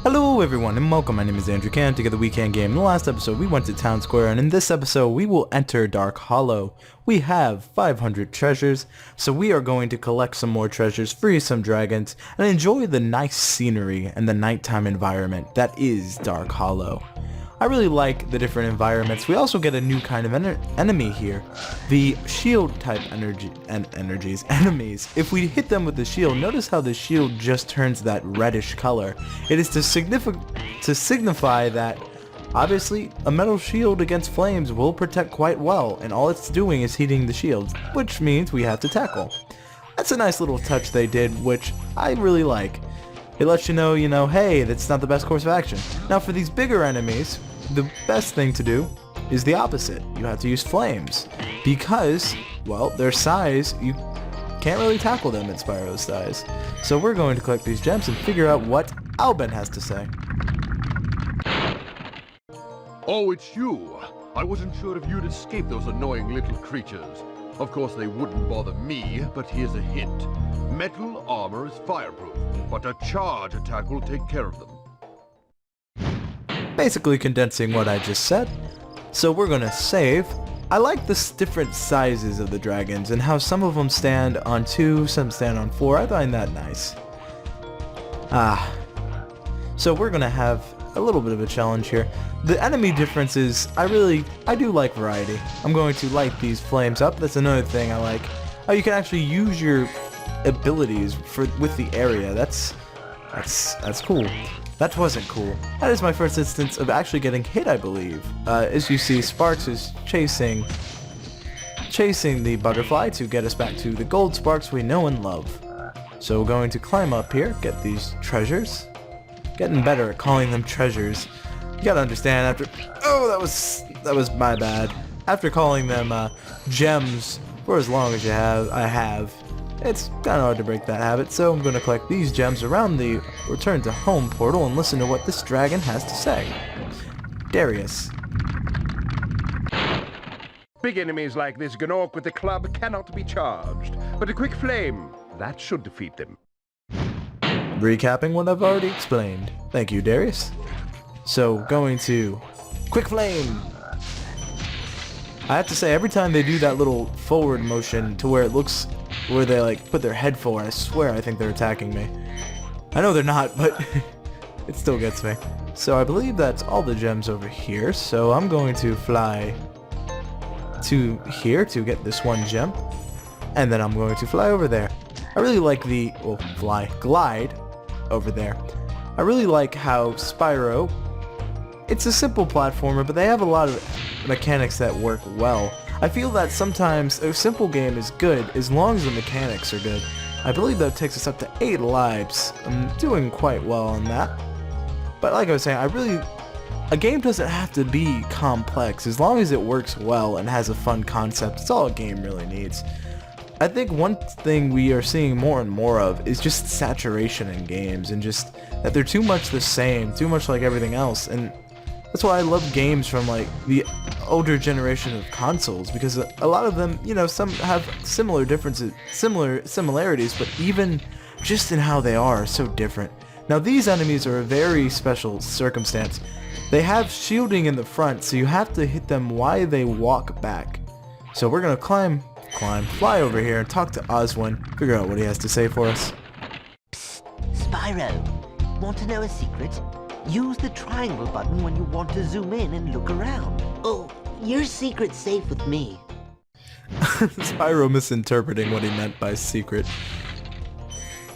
Hello everyone and welcome, my name is Andrew Can, together WeKanGame. In the last episode we went to Town Square, and in this episode we will enter Dark Hollow. We have 500 treasures, so we are going to collect some more treasures, free some dragons, and enjoy the nice scenery and the nighttime environment that is Dark Hollow. I really like the different environments. We also get a new kind of enemy here, the shield type enemies. If we hit them with the shield, notice how the shield just turns that reddish color. It is to signify that obviously a metal shield against flames will protect quite well, and all it's doing is heating the shield, which means we have to tackle. That's a nice little touch they did, which I really like. It lets you know, hey, that's not the best course of action. Now for these bigger enemies, the best thing to do is the opposite. You have to use flames, because, well, their size, you can't really tackle them at Spyro's size. So we're going to collect these gems and figure out what Alban has to say. Oh, it's you. I wasn't sure if you'd escape those annoying little creatures. Of course they wouldn't bother me, but here's a hint. Metal armor is fireproof, but a charge attack will take care of them. Basically condensing what I just said. So we're gonna save. I like the different sizes of the dragons and how some of them stand on 2, some stand on 4. I find that nice. So we're gonna have a little bit of a challenge here. The enemy differences, I do like variety. I'm going to light these flames up. That's another thing I like. Oh, you can actually use your abilities with the area. That's cool. That wasn't cool. That is my first instance of actually getting hit, I believe. As you see, Sparks is chasing the butterfly to get us back to the gold sparks we know and love. So we're going to climb up here, get these treasures. Getting better at calling them treasures. You gotta understand, after... Oh, that was my bad. After calling them gems for as long as I have, it's kind of hard to break that habit, so I'm going to collect these gems around the return to home portal and listen to what this dragon has to say. Darius. Big enemies like this Gnorc with the club cannot be charged, but a quick flame, that should defeat them. Recapping what I've already explained. Thank you, Darius. So, going to quick flame. I have to say, every time they do that little forward motion to where it looks, where they like put their head forward, I swear I think they're attacking me. I know they're not, but it still gets me. So I believe that's all the gems over here, so I'm going to fly to here to get this one gem, and then I'm going to fly over there. I really like the, glide over there. I really like how Spyro, it's a simple platformer, but they have a lot of mechanics that work well. I feel that sometimes a simple game is good as long as the mechanics are good. I believe that takes us up to 8 lives. I'm doing quite well on that. But like I was saying, a game doesn't have to be complex. As long as it works well and has a fun concept, it's all a game really needs. I think one thing we are seeing more and more of is just saturation in games, and just that they're too much the same, too much like everything else. And that's why I love games from like the older generation of consoles, because a lot of them, some have similar differences, similarities, but even just in how they are so different. Now these enemies are a very special circumstance. They have shielding in the front, so you have to hit them while they walk back. So we're gonna fly over here and talk to Oswin, figure out what he has to say for us. Psst, Spyro, want to know a secret? Use the triangle button when you want to zoom in and look around. Oh, your secret's safe with me. Spyro misinterpreting what he meant by secret.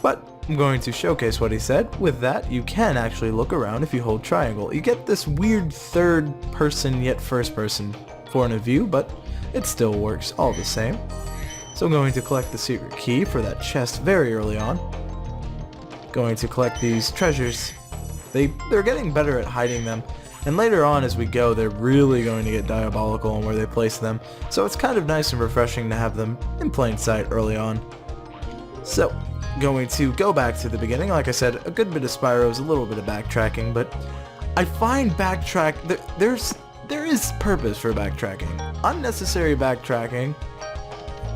But I'm going to showcase what he said. With that, you can actually look around if you hold triangle. You get this weird third person yet first person point of view, but it still works all the same. So I'm going to collect the secret key for that chest very early on. Going to collect these treasures. They're getting better at hiding them, and later on as we go, they're really going to get diabolical on where they place them. So it's kind of nice and refreshing to have them in plain sight early on. So, going to go back to the beginning. Like I said, a good bit of Spyro is a little bit of backtracking, but I find there is purpose for backtracking. Unnecessary backtracking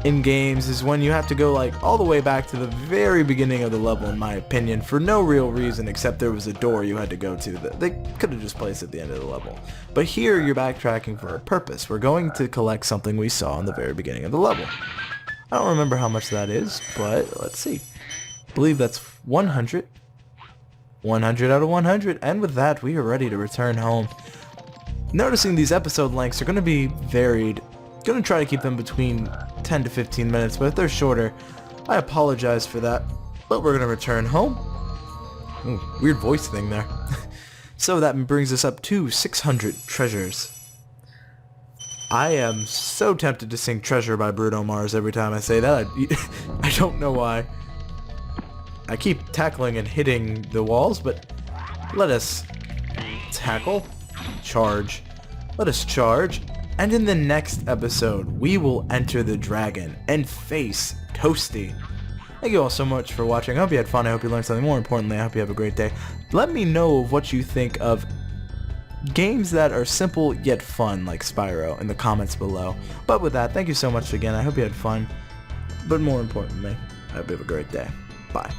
in games is when you have to go like all the way back to the very beginning of the level, in my opinion, for no real reason except there was a door you had to go to that they could have just placed at the end of the level. But here you're backtracking for a purpose. We're going to collect something we saw in the very beginning of the level. I don't remember how much that is, but let's see. I believe that's 100. 100 out of 100, and with that we are ready to return home. Noticing these episode lengths are going to be varied. Going to try to keep them between 10 to 15 minutes, but if they're shorter, I apologize for that. But we're going to return home. Ooh, weird voice thing there. So that brings us up to 600 treasures. I am so tempted to sing Treasure by Bruno Mars every time I say that. I don't know why. I keep tackling and hitting the walls, but let us tackle, charge. Let us charge. And in the next episode, we will enter the dragon and face Toasty. Thank you all so much for watching. I hope you had fun. I hope you learned something. More importantly, I hope you have a great day. Let me know what you think of games that are simple yet fun, like Spyro, in the comments below. But with that, thank you so much again. I hope you had fun. But more importantly, I hope you have a great day. Bye.